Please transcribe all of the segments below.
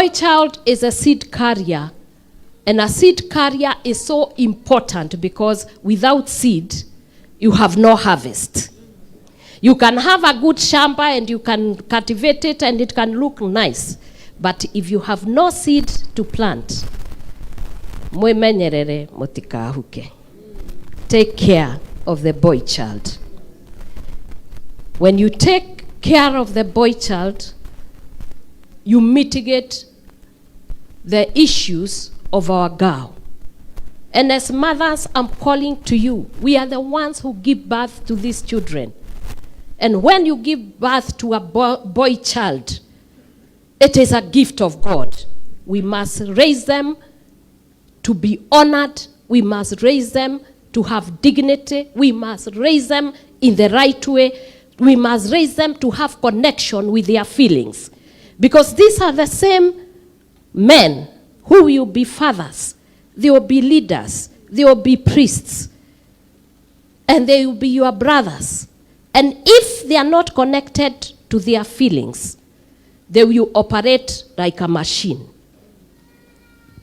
boy child is a seed carrier. And a seed carrier is so important because without seed, you have no harvest. You can have a good shamba and you can cultivate it and it can look nice. But if you have no seed to plant, take care of the boy child. When you take care of the boy child, you mitigate the issues of our girl. And as mothers, I'm calling to you. We are the ones who give birth to these children. And when you give birth to a boy child, it is a gift of God. We must raise them to be honored. We must raise them to have dignity. We must raise them in the right way. We must raise them to have connection with their feelings. Because these are the same men who will be fathers. They will be leaders. They will be priests. And they will be your brothers. And if they are not connected to their feelings, they will operate like a machine.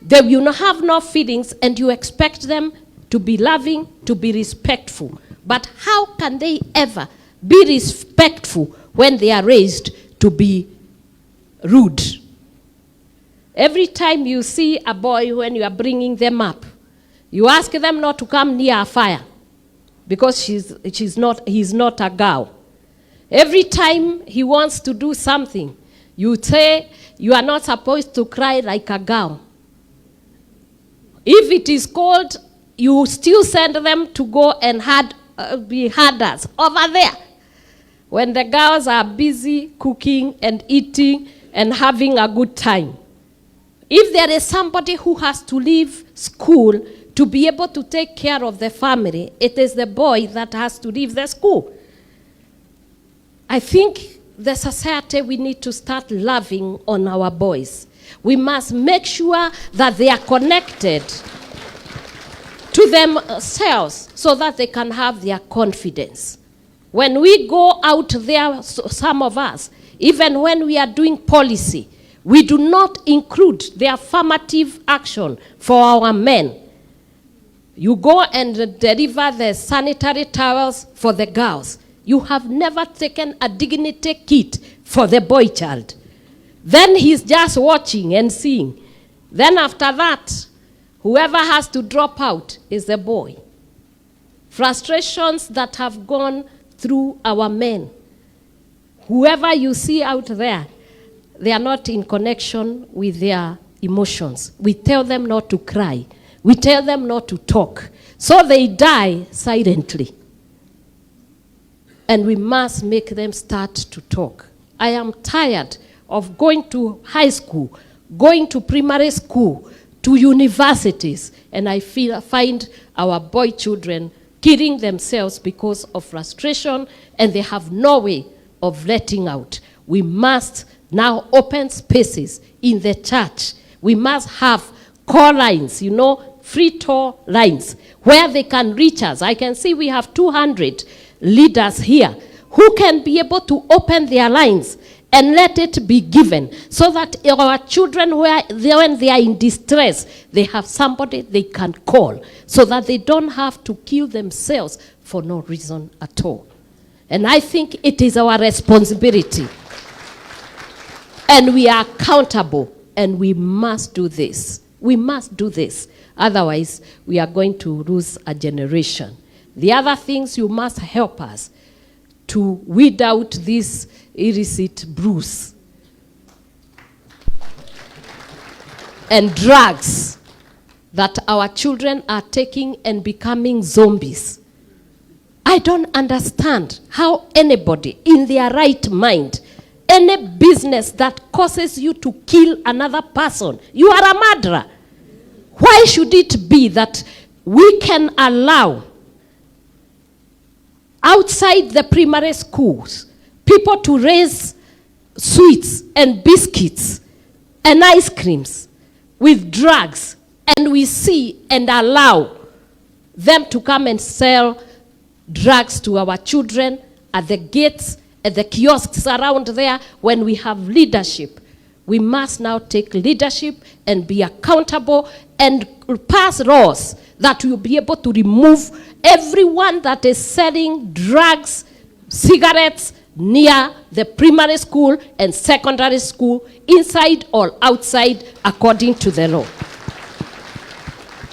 They will not have no feelings, and you expect them to be loving, to be respectful. But how can they ever be respectful when they are raised to be rude? Every time you see a boy, when you are bringing them up, you ask them not to come near a fire because he's not a girl. Every time he wants to do something, you say you are not supposed to cry like a girl. If it is cold, you still send them to go and be herders over there. When the girls are busy cooking and eating and having a good time. If there is somebody who has to leave school to be able to take care of the family, it is the boy that has to leave the school. I think the society, we need to start loving on our boys. We must make sure that they are connected to themselves so that they can have their confidence. When we go out there, some of us, even when we are doing policy, we do not include the affirmative action for our men. You go and deliver the sanitary towels for the girls. You have never taken a dignity kit for the boy child. Then he's just watching and seeing. Then after that, whoever has to drop out is the boy. Frustrations that have gone through our men. Whoever you see out there, they are not in connection with their emotions. We tell them not to cry. We tell them not to talk. So they die silently. And we must make them start to talk. I am tired of going to high school, going to primary school, to universities, and I find our boy children killing themselves because of frustration, and they have no way of letting out. We must now open spaces in the church. We must have call lines, free toll lines, where they can reach us. I can see we have 200 leaders here who can be able to open their lines and let it be given so that our children, when they are in distress, they have somebody they can call so that they don't have to kill themselves for no reason at all. And I think it is our responsibility. And we are accountable, and we must do this. We must do this. Otherwise, we are going to lose a generation. The other things, you must help us to weed out this illicit brews and drugs that our children are taking and becoming zombies. I don't understand how anybody in their right mind, any business that causes you to kill another person, you are a murderer. Why should it be that we can allow outside the primary schools people to raise sweets and biscuits and ice creams with drugs, and we see and allow them to come and sell drugs to our children at the gates, at the kiosks around there, when we have leadership we must now take leadership and be accountable and pass laws that will be able to remove everyone that is selling drugs, cigarettes near the primary school and secondary school, inside or outside, according to the law.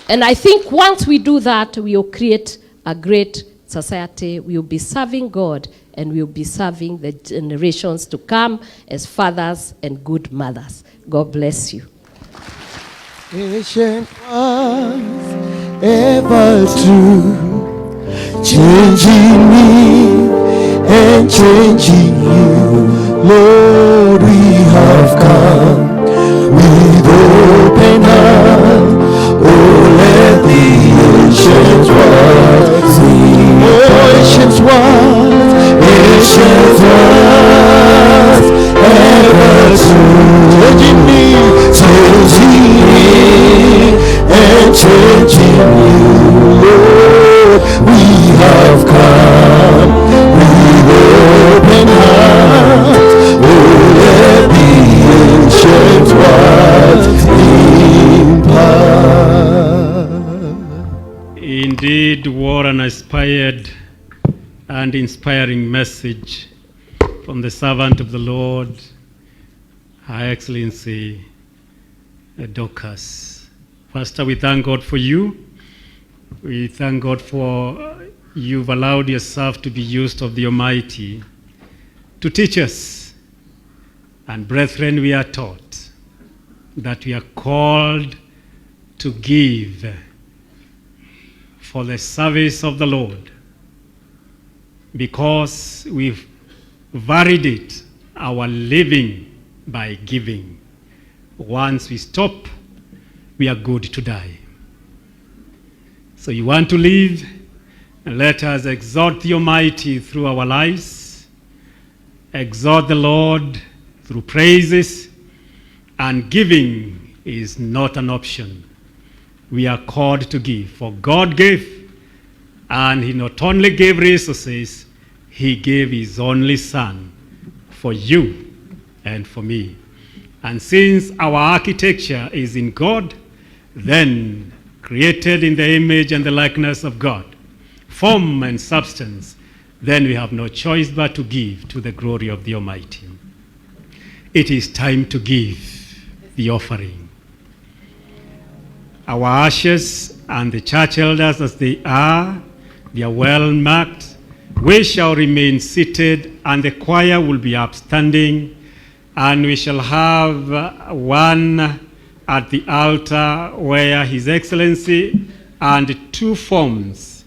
And I think once we do that, we will create a great society. We will be serving God, and we will be serving the generations to come as fathers and good mothers. God bless you. Patient ones, ever true, changing me and changing you. Lord, we have come with open arms. Oh, let the ancient ones sing. Oh, ancient ones, ever true, changing me and changing you. Lord, we have come with open hearts. Oh, let the ancient ones impart. Indeed, what an inspired and inspiring message from the servant of the Lord, Her Excellency Dorcas. Pastor, we thank God for you. We thank God for you've allowed yourself to be used of the Almighty to teach us. And brethren, we are taught that we are called to give for the service of the Lord, because we've varied our living by giving. Once we stop, we are good to die. So you want to live, and let us exalt the Almighty through our lives, exalt the Lord through praises, and giving is not an option. We are called to give, for God gave, and He not only gave resources, He gave His only Son for you and for me. And since our architecture is in God, then created in the image and the likeness of God, form and substance, then we have no choice but to give to the glory of the Almighty. It is time to give the offering. Our ashes and the church elders as they are well marked. We shall remain seated, and the choir will be upstanding, and we shall have one at the altar where His Excellency and two forms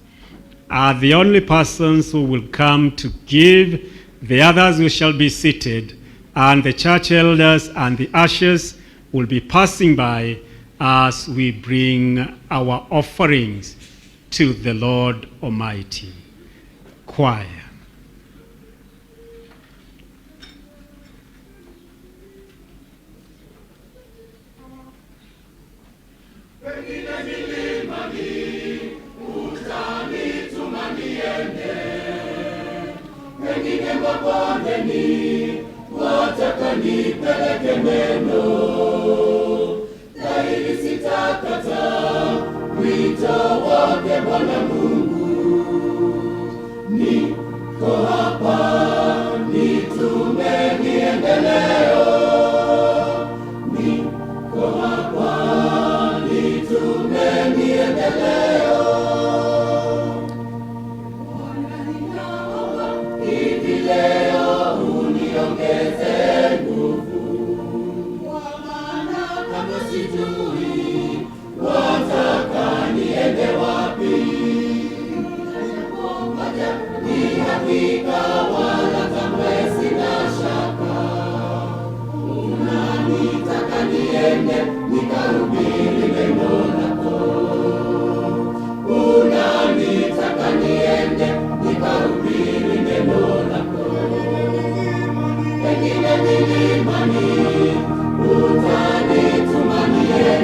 are the only persons who will come to give. The others who shall be seated, and the church elders and the ushers will be passing by as we bring our offerings to the Lord Almighty. Choir. Pengine milimani, utanitumanie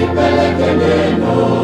nipeleke neno